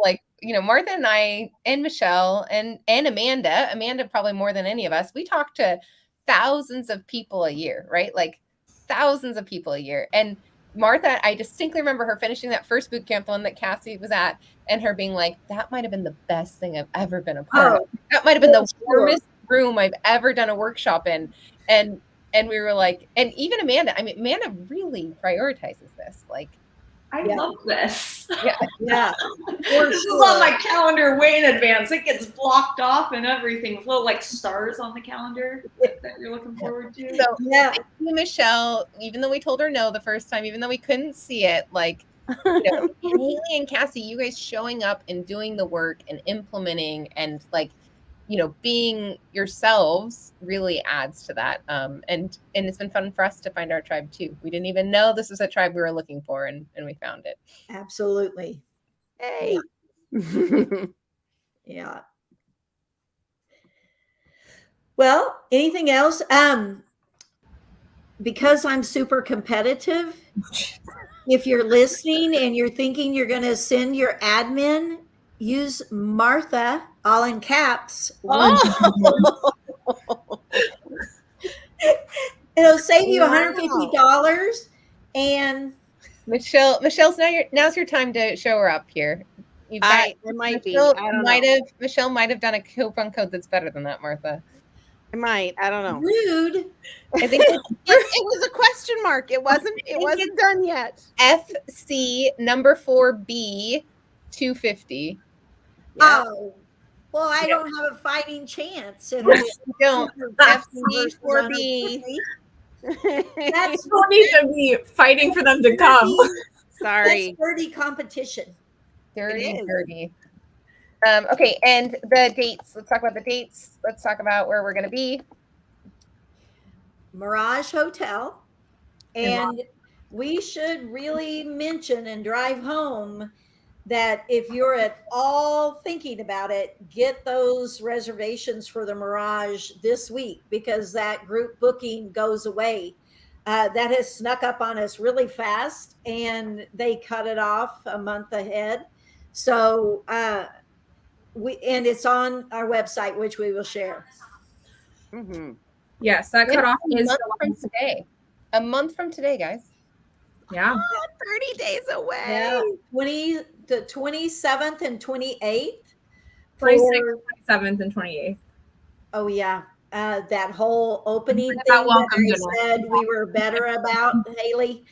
Martha and I and Michelle and Amanda probably more than any of us, we talk to thousands of people a year, right? Like thousands of people a year. And Martha, I distinctly remember her finishing that first boot camp one that Cassie was at and her being like, that might have been the best thing I've ever been a part of. That might have been the warmest room I've ever done a workshop in. And we were like, and even Amanda really prioritizes this. Like, I love this. Yeah. This is on my calendar way in advance. It gets blocked off and everything with little like stars on the calendar that you're looking forward to. So thank you, Michelle, even though we told her no the first time, even though we couldn't see it, like, Haley and Cassie, you guys showing up and doing the work and implementing and like, being yourselves really adds to that. And it's been fun for us to find our tribe too. We didn't even know this was a tribe we were looking for, and we found it. Absolutely. Hey. Yeah. Well, anything else? Because I'm super competitive, if you're listening and you're thinking you're going to send your admin, use Martha, all in caps. It'll save you $150. And Michelle's now's your time to show her up here. It might be. I don't know. Michelle might have done a coupon code that's better than that, Martha. I might. I don't know. Rude. I think it was a question mark. It wasn't done yet. FC number 4B 250. Yeah. Oh, well, I don't have a fighting chance. If you don't. FC4B. That's don't need to be fighting for them to come. Sorry. That's dirty competition. Dirty. Okay, and the dates. Let's talk about the dates. Let's talk about where we're going to be. Mirage Hotel. And we should really mention and drive home that if you're at all thinking about it, get those reservations for the Mirage this week because that group booking goes away. That has snuck up on us really fast and they cut it off a month ahead. So and it's on our website, which we will share. Mm-hmm. Yes, that cutoff is a month from today. A month from today, guys. Yeah. 30 days away. Yeah. The 27th and 28th. 26th, 27th, and 28th. Oh, yeah. That whole opening thing that I said we were better about, Haley.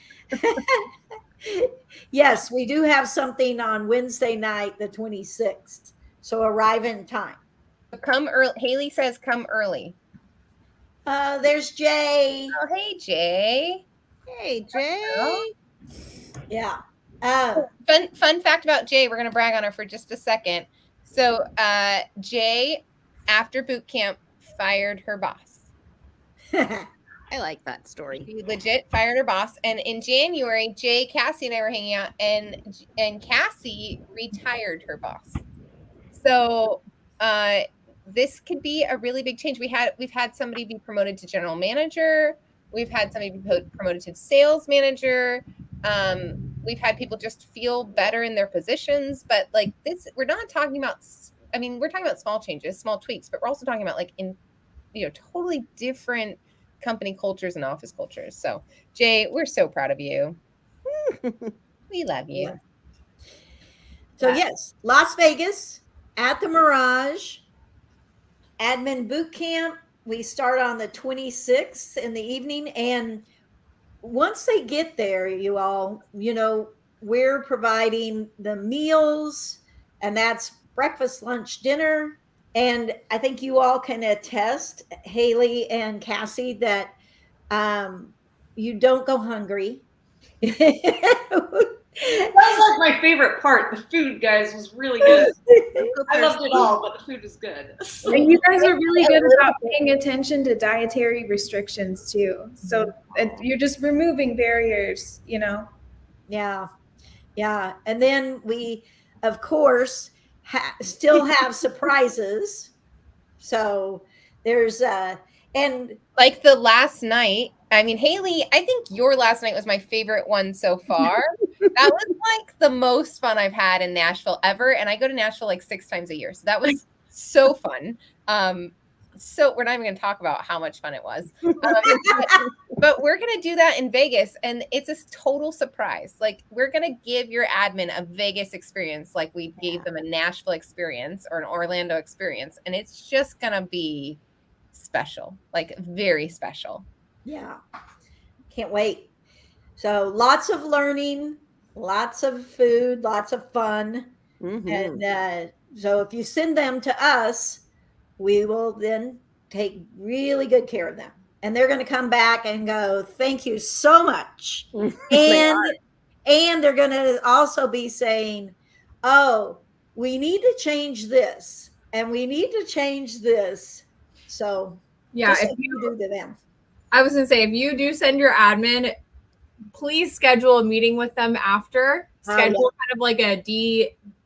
Yes, we do have something on Wednesday night, the 26th. So arrive in time. Come early. Haley says come early. There's Jay. Oh, hey, Jay. Hey, Jay. Yeah. Fun fact about Jay. We're going to brag on her for just a second. So Jay, after boot camp, fired her boss. I like that story. She legit fired her boss. And in January, Jay, Cassie, and I were hanging out, and Cassie retired her boss. So this could be a really big change. We've had somebody be promoted to general manager. We've had somebody be promoted to sales manager. We've had people just feel better in their positions. But like this, we're not talking about. I mean, we're talking about small changes, small tweaks, but we're also talking about like totally different company cultures and office cultures. So, Jay, we're so proud of you. We love you. Yeah. So yes, Las Vegas at the Mirage, Admin Bootcamp. We start on the 26th in the evening. And once they get there, you all, we're providing the meals, and that's breakfast, lunch, dinner. And I think you all can attest, Haley and Cassie, that you don't go hungry. That was like my favorite part. The food, guys, was really good. I loved it all, but the food was good. And you guys are really good about paying attention to dietary restrictions too. So you're just removing barriers, you know. Yeah. Yeah. And then we, of course, still have surprises. So there's, and like the last night, I mean, Haley, I think your last night was my favorite one so far. That was like the most fun I've had in Nashville ever. And I go to Nashville like 6 times a year. So that was so fun. So we're not even going to talk about how much fun it was. But we're going to do that in Vegas. And it's a total surprise. Like, we're going to give your admin a Vegas experience like we gave them a Nashville experience or an Orlando experience. And it's just going to be special, like very special. Yeah. Can't wait. So lots of learning, lots of food, lots of fun. Mm-hmm. And so if you send them to us, we will then take really good care of them. And they're going to come back and go, thank you so much. And they're going to also be saying, oh, we need to change this and we need to change this. So Yeah, just if like you do to them. I was going to say, if you do send your admin, please schedule a meeting with them after. Schedule kind of like a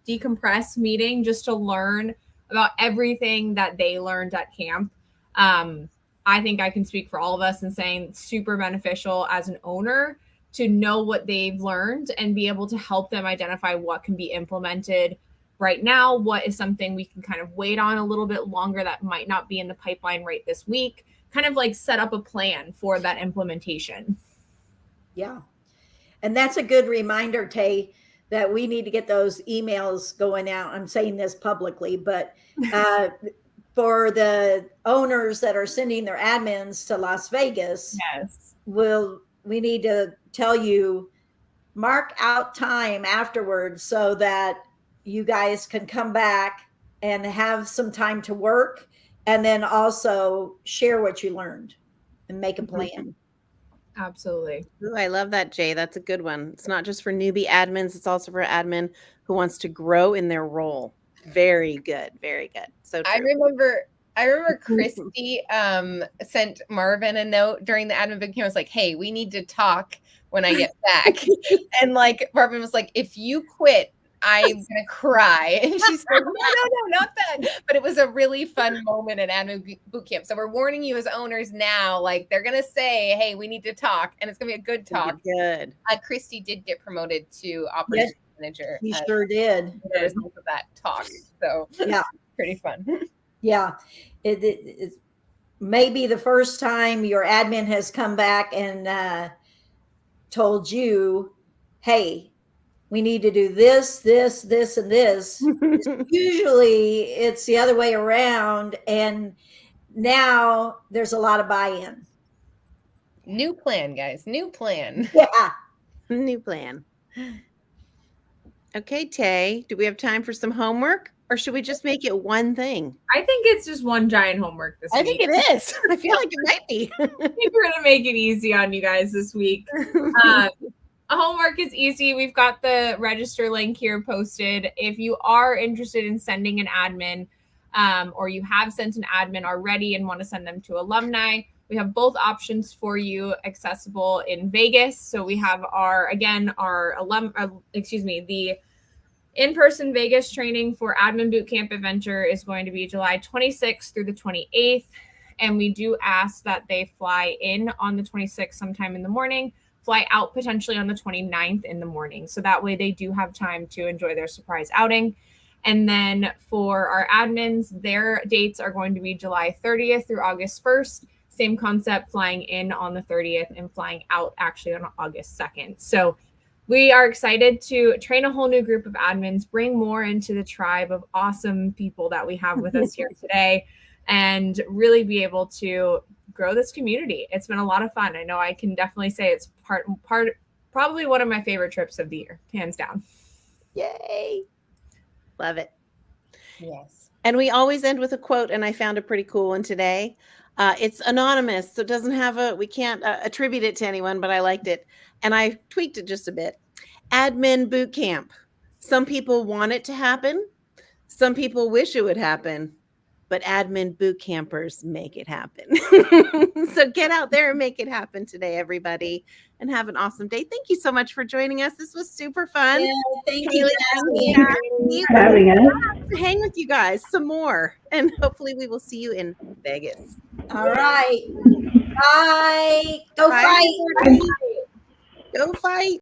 decompress meeting just to learn about everything that they learned at camp. I think I can speak for all of us in saying it's super beneficial as an owner to know what they've learned and be able to help them identify what can be implemented right now, what is something we can kind of wait on a little bit longer that might not be in the pipeline right this week, kind of like set up a plan for that implementation. Yeah. And that's a good reminder, Tay, that we need to get those emails going out. I'm saying this publicly, but for the owners that are sending their admins to Las Vegas, yes, we need to tell you, mark out time afterwards so that you guys can come back and have some time to work and then also share what you learned and make a plan. Absolutely. Ooh, I love that, Jay. That's a good one. It's not just for newbie admins. It's also for admin who wants to grow in their role. Very good. Very good. So true. I remember Christy sent Marvin a note during the admin bootcamp. I was like, hey, we need to talk when I get back. And like Marvin was like, if you quit, I'm gonna cry. And she said, no, not that. But it was a really fun moment at Admin Bootcamp. So we're warning you as owners now, like they're gonna say, hey, we need to talk, and it's gonna be a good talk. Good. Christy did get promoted to operations manager. He sure did. As a result of that talk. So yeah, pretty fun. Yeah, it may be the first time your admin has come back and told you, hey, we need to do this, this, this, and this. Usually it's the other way around. And now there's a lot of buy-in. New plan, guys. New plan. Yeah. New plan. Okay, Tay, do we have time for some homework or should we just make it one thing? I think it's just one giant homework this week. I think it is. I feel like it might be. I think we're going to make it easy on you guys this week. Homework is easy. We've got the register link here posted. If you are interested in sending an admin or you have sent an admin already and want to send them to Alumni, we have both options for you accessible in Vegas. So we have the in-person Vegas training for Admin Bootcamp Adventure is going to be July 26th through the 28th. And we do ask that they fly in on the 26th sometime in the morning, fly out potentially on the 29th in the morning. So that way they do have time to enjoy their surprise outing. And then for our admins, their dates are going to be July 30th through August 1st. Same concept, flying in on the 30th and flying out actually on August 2nd. So we are excited to train a whole new group of admins, bring more into the tribe of awesome people that we have with us here today, and really be able to grow this community. It's been a lot of fun. I know I can definitely say it's probably one of my favorite trips of the year, hands down. Yay. Love it. Yes. And we always end with a quote, and I found a pretty cool one today. It's anonymous, so it doesn't have we can't attribute it to anyone, but I liked it. And I tweaked it just a bit. Admin Bootcamp. Some people want it to happen. Some people wish it would happen. But admin boot campers make it happen. So get out there and make it happen today, everybody, and have an awesome day. Thank you so much for joining us. This was super fun. Yeah, thank Haley, you. Kathy, Having us. to hang with you guys some more, and hopefully we will see you in Vegas. All right. Bye. Go Bye, fight. everybody. Go fight.